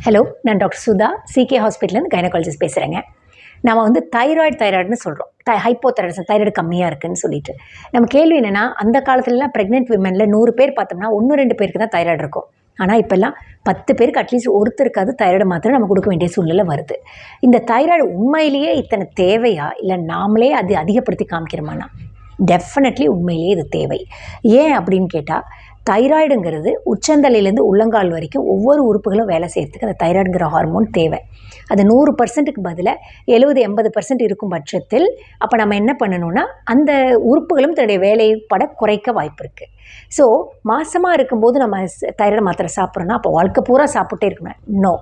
Hello, நான் doctor Sudha, சிகே ஹாஸ்பிட்டலேருந்து gynaecologist பேசுகிறேங்க. நம்ம வந்து தைராய்டுன்னு சொல்கிறோம். ஹைப்போதைராய்டிசம், தைராய்டு கம்மியாக இருக்குதுன்னு சொல்லிட்டு. நம்ம கேள்வி என்னென்னா, அந்த காலத்துலலாம் ப்ரெக்னென்ட் விமனில் 100 பேர் பார்த்தோம்னா 1, 2 பேருக்கு தான் தைராய்டு இருக்கும். ஆனால் இப்போல்லாம் 10 பேருக்கு அட்லீஸ்ட் ஒருத்தருக்காவது தைராய்டு மாத்திரை நம்ம கொடுக்க வேண்டிய சூழ்நிலை வருது. இந்த தைராய்டு உண்மையிலேயே இத்தனை தேவையா, இல்லை நாமளே அது அதிகப்படுத்தி காமிக்கிறோமானா? டெஃபினெட்லி உண்மையிலேயே இது தேவை. ஏன் அப்படின்னு கேட்டால், தைராய்டுங்கிறது உச்சந்தலையிலேருந்து உள்ளங்கால் வரைக்கும் ஒவ்வொரு உறுப்புகளும் வேலை செய்யறதுக்கு அந்த தைராய்டுங்கிற ஹார்மோன் தேவை. அது 100%க்கு பதிலாக 70-80% இருக்கும் பட்சத்தில் அப்போ நம்ம என்ன பண்ணணும்னா, அந்த உறுப்புகளும் தன்னுடைய வேலைப்பட குறைக்க வாய்ப்பு இருக்குது. ஸோ மாசமாக இருக்கும்போது நம்ம தைராய்டு மாத்திரை சாப்பிட்றோன்னா அப்போ வாழ்க்கை பூரா சாப்பிட்டே இருக்கணும். நோ,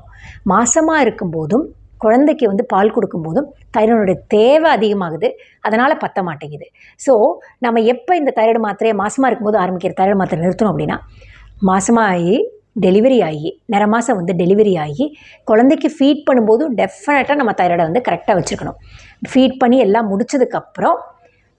மாசமாக இருக்கும்போதும் குழந்தைக்கு வந்து பால் கொடுக்கும்போதும் தைராய்டுடைய தேவை அதிகமாகுது, அதனால் பத்த மாட்டேங்குது. ஸோ நம்ம எப்போ இந்த தைராய்டு மாத்திரையை மாசமாக இருக்கும்போது ஆரம்பிக்கிற தைராய்டு மாத்திரை நிறுத்தணும் அப்படின்னா, மாசமாக ஆகி டெலிவரி ஆகி நிற மாதம் வந்து டெலிவரி ஆகி குழந்தைக்கு ஃபீட் பண்ணும்போதும் டெஃபினட்டாக நம்ம தைராய்டை வந்து கரெக்டாக வச்சுருக்கணும். ஃபீட் பண்ணி எல்லாம் முடிச்சதுக்கப்புறம்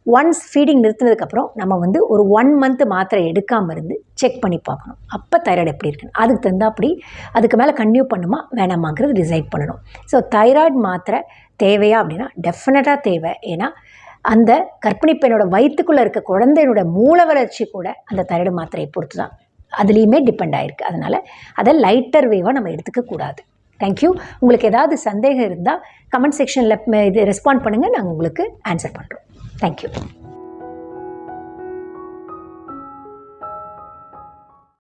ஒன்ஸ் ஃபீடிங் நிறுத்தினதுக்கப்புறம் நம்ம வந்து ஒரு 1 மந்த் மாத்திரை எடுக்காமல் இருந்து செக் பண்ணி பார்க்கணும். அப்போ தைராய்டு எப்படி இருக்குன்னு அதுக்கு தகுந்தாப்படி அதுக்கு மேலே கன்டினியூ பண்ணுமா வேணாமாங்கிறது டிசைட் பண்ணணும். ஸோ தைராய்டு மாத்திரை தேவையா அப்படின்னா டெஃபினட்டாக தேவை. ஏன்னா அந்த கர்ப்பிணி பெண்ணோட வயிற்றுக்குள்ளே இருக்க குழந்தையோட மூல வளர்ச்சி கூட அந்த தைராய்டு மாத்திரையை பொறுத்து தான் அதுலேயுமே டிபெண்ட் ஆகிருக்கு. அதனால் அதை லைட்டர் வேவாக நம்ம எடுத்துக்கக்கூடாது. தேங்க்யூ. உங்களுக்கு ஏதாவது சந்தேகம் இருந்தால் கமெண்ட் செக்ஷனில் இது ரெஸ்பாண்ட் பண்ணுங்கள், நாங்கள் உங்களுக்கு ஆன்சர் பண்ணுறோம். தேங்க்யூ.